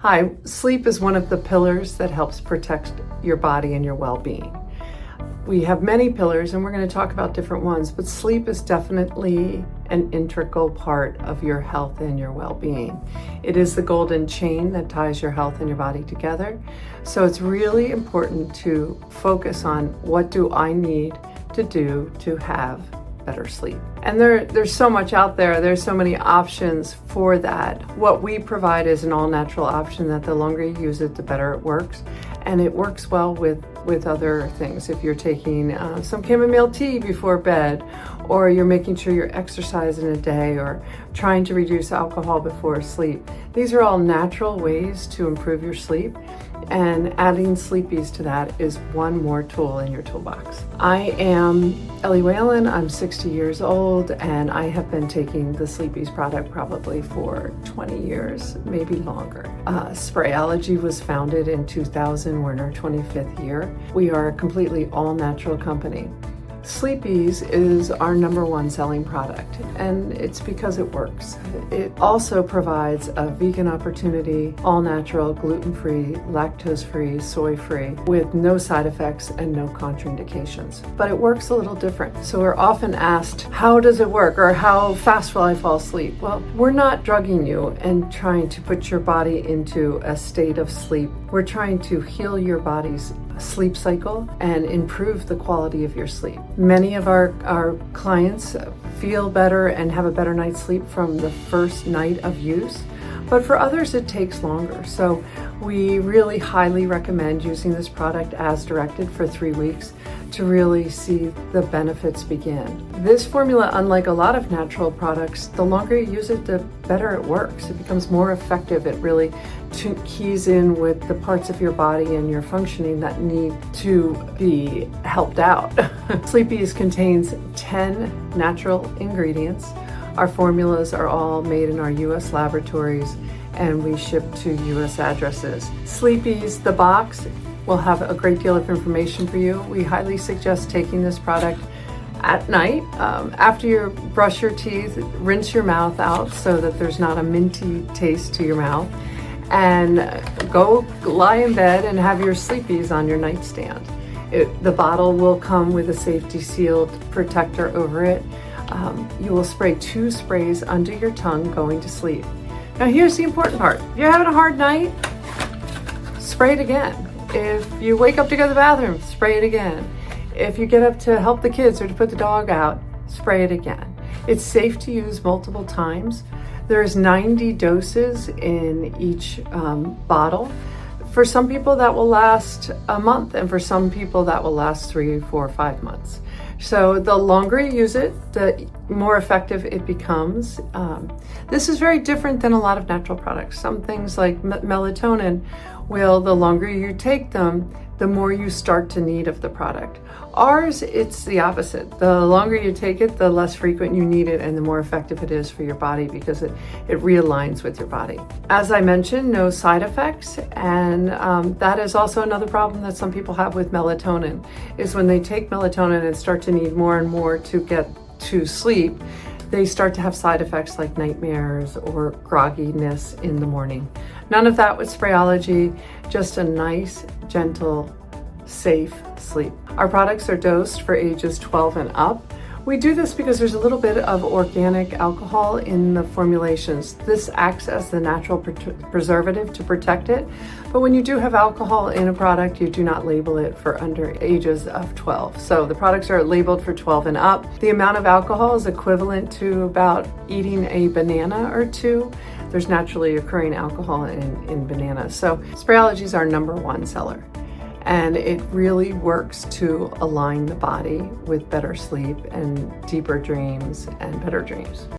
Hi, sleep is one of the pillars that helps protect your body and your well-being. We have many pillars and we're going to talk about different ones, but sleep is definitely an integral part of your health and your well-being. It is the golden chain that ties your health and your body together. So it's really important to focus on what do I need to do to have better sleep. And there's so much out there. There's so many options for that. What we provide is an all-natural option that the longer you use it, the better it works. And it works well with other things. If you're taking some chamomile tea before bed, or you're making sure you're exercising a day, or trying to reduce alcohol before sleep. These are all natural ways to improve your sleep. And adding SleepEase to that is one more tool in your toolbox. I am Ellie Whalen. I'm 60 years old, and I have been taking the SleepEase product probably for 20 years, maybe longer. Sprayology was founded in 2000. We're in our 25th year. We are a completely all-natural company. SleepEase is our #1 selling product, and it's because it works. It also provides a vegan opportunity, all-natural, gluten-free, lactose-free, soy-free, with no side effects and no contraindications. But it works a little different. So we're often asked, how does it work, or how fast will I fall asleep? Well, we're not drugging you and trying to put your body into a state of sleep. We're trying to heal your body's sleep cycle and improve the quality of your sleep. Many of our clients feel better and have a better night's sleep from the first night of use, but for others it takes longer. So we really highly recommend using this product as directed for 3 weeks to really see the benefits begin. This formula, unlike a lot of natural products, the longer you use it, the better it works. It becomes more effective. It really keys in with the parts of your body and your functioning that need to be helped out. SleepEase contains 10 natural ingredients. Our formulas are all made in our US laboratories, and we ship to US addresses. SleepEase, the box, will have a great deal of information for you. We highly suggest taking this product at night. After you brush your teeth, rinse your mouth out so that there's not a minty taste to your mouth, and go lie in bed and have your SleepEase on your nightstand. The bottle will come with a safety sealed protector over it. You will spray 2 sprays under your tongue going to sleep. Now here's the important part. If you're having a hard night, spray it again. If you wake up to go to the bathroom, spray it again. If you get up to help the kids or to put the dog out, spray it again. It's safe to use multiple times. There's 90 doses in each bottle. For some people that will last a month, and for some people that will last 3, 4, 5 months. So the longer you use it, the more effective it becomes. This is very different than a lot of natural products. Some things like melatonin the longer you take them, the more you start to need of the product. Ours, it's the opposite. The longer you take it, the less frequent you need it, and the more effective it is for your body because it realigns with your body. As I mentioned, no side effects, and that is also another problem that some people have with melatonin, is when they take melatonin and start to need more and more to get to sleep, they start to have side effects like nightmares or grogginess in the morning. None of that with Sprayology, just a nice, gentle, safe sleep. Our products are dosed for ages 12 and up. We do this because there's a little bit of organic alcohol in the formulations. This acts as the natural preservative to protect it. But when you do have alcohol in a product, you do not label it for under ages of 12. So the products are labeled for 12 and up. The amount of alcohol is equivalent to about eating a banana or 2. There's naturally occurring alcohol in bananas. So Sprayology is our #1 seller. And it really works to align the body with better sleep and deeper dreams and better dreams.